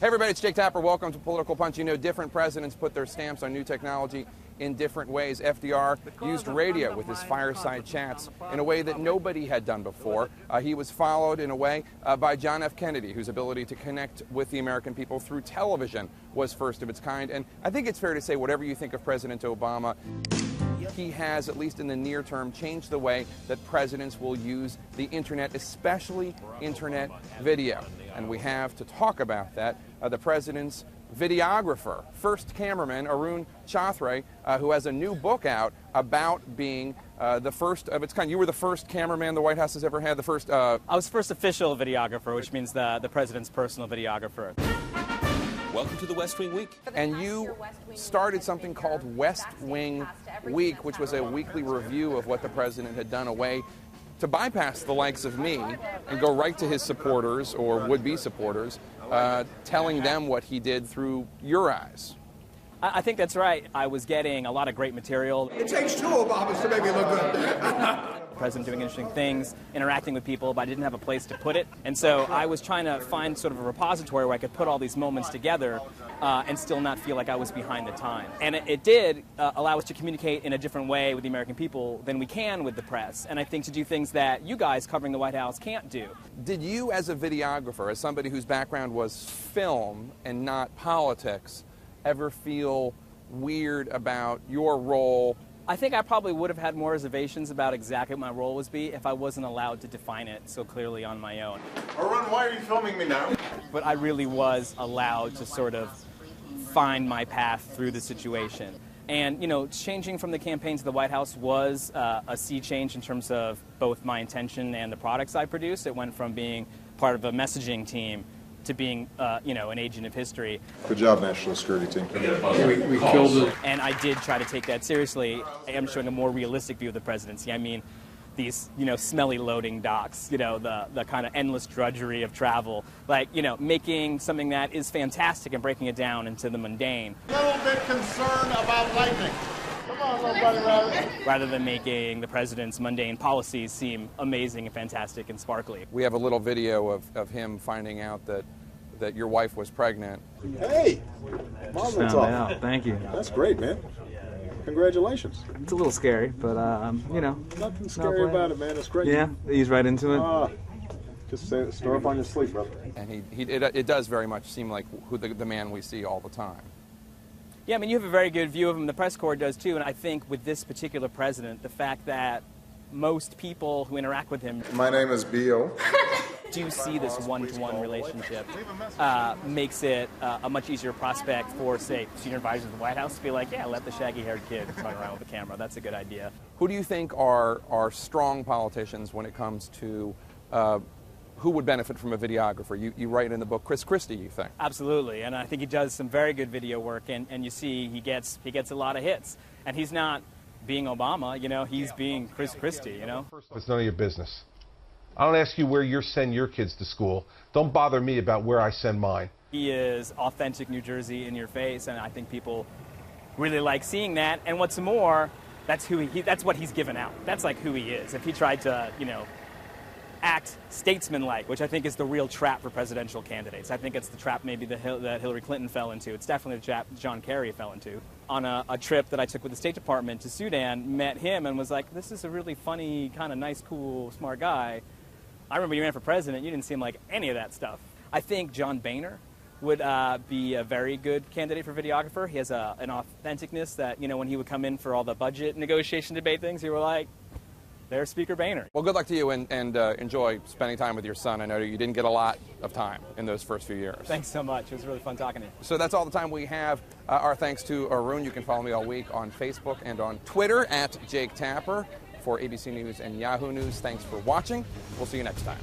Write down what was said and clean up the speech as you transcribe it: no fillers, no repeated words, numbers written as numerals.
Hey everybody, it's Jake Tapper. Welcome to Political Punch. You know, different presidents put their stamps on new technology in different ways. FDR used radio with his fireside chats in a way that nobody had done before. He was followed in a way by John F. Kennedy, whose ability to connect with the American people through television was first of its kind. And I think it's fair to say, whatever you think of President Obama, he has, at least in the near term, changed the way that presidents will use the internet, especially internet video. And we have, to talk about that, the president's videographer, first cameraman, Arun Chauthry, who has a new book out about being the first of its kind. You were the first cameraman the White House has ever had, the first... I was the first official videographer, which means the president's personal videographer. Welcome to the West Wing Week. And you started something called West Wing Week, which was a weekly review of what the president had done, a way to bypass the likes of me and go right to his supporters or would-be supporters, telling them what he did through your eyes. I think that's right. I was getting a lot of great material. It takes two Obamas to make me look good. The president doing interesting things, interacting with people, but I didn't have a place to put it. And so I was trying to find sort of a repository where I could put all these moments together and still not feel like I was behind the time. And it did allow us to communicate in a different way with the American people than we can with the press. And I think to do things that you guys covering the White House can't do. Did you, as a videographer, as somebody whose background was film and not politics, ever feel weird about your role? I think I probably would have had more reservations about exactly what my role would be if I wasn't allowed to define it so clearly on my own. Arun, why are you filming me now? But I really was allowed to sort of find my path through the situation. And, you know, changing from the campaign to the White House was a sea change in terms of both my intention and the products I produced. It went from being part of a messaging team to being, you know, an agent of history. Good job, National Security Team. We killed it. And I did try to take that seriously. I am showing a more realistic view of the presidency. I mean, these, you know, smelly loading docks, you know, the kind of endless drudgery of travel. Like, you know, making something that is fantastic and breaking it down into the mundane. A little bit concerned about lightning. Come on, little buddy rabbit. Rather than making the president's mundane policies seem amazing and fantastic and sparkly. We have a little video of him finding out that your wife was pregnant. Hey! Mazel tov. Thank you. That's great, man. Congratulations. It's a little scary, but, you know. Nothing scary about it, man. It's great. Yeah, ease right into it. Just say, store up on your sleep, brother. And it does very much seem like the man we see all the time. Yeah, I mean, you have a very good view of him. The press corps does, too. And I think with this particular president, the fact that most people who interact with him My name is B.O. do see this one-to-one relationship makes it a much easier prospect for, say, senior advisors of the White House to be like, yeah, let the shaggy-haired kid run around with the camera. That's a good idea. Who do you think are strong politicians when it comes to who would benefit from a videographer? You write in the book Chris Christie, you think? Absolutely, and I think he does some very good video work, and you see he gets a lot of hits. And he's not being Obama, you know, he's being Chris Christie, you know? It's none of your business. I don't ask you where you send your kids to school. Don't bother me about where I send mine. He is authentic New Jersey in your face, and I think people really like seeing that. And what's more, that's what he's given out. That's like who he is. If he tried to, you know, act statesman-like, which I think is the real trap for presidential candidates. I think it's the trap maybe that Hillary Clinton fell into. It's definitely the trap John Kerry fell into. On a trip that I took with the State Department to Sudan, met him and was like, this is a really funny, kind of nice, cool, smart guy. I remember you ran for president, you didn't seem like any of that stuff. I think John Boehner would be a very good candidate for videographer. He has an authenticness that, you know, when he would come in for all the budget negotiation debate things, you were like, there's Speaker Boehner. Well, good luck to you, and enjoy spending time with your son. I know you didn't get a lot of time in those first few years. Thanks so much. It was really fun talking to you. So that's all the time we have. Our thanks to Arun. You can follow me all week on Facebook and on Twitter at Jake Tapper. For ABC News and Yahoo News, thanks for watching. We'll see you next time.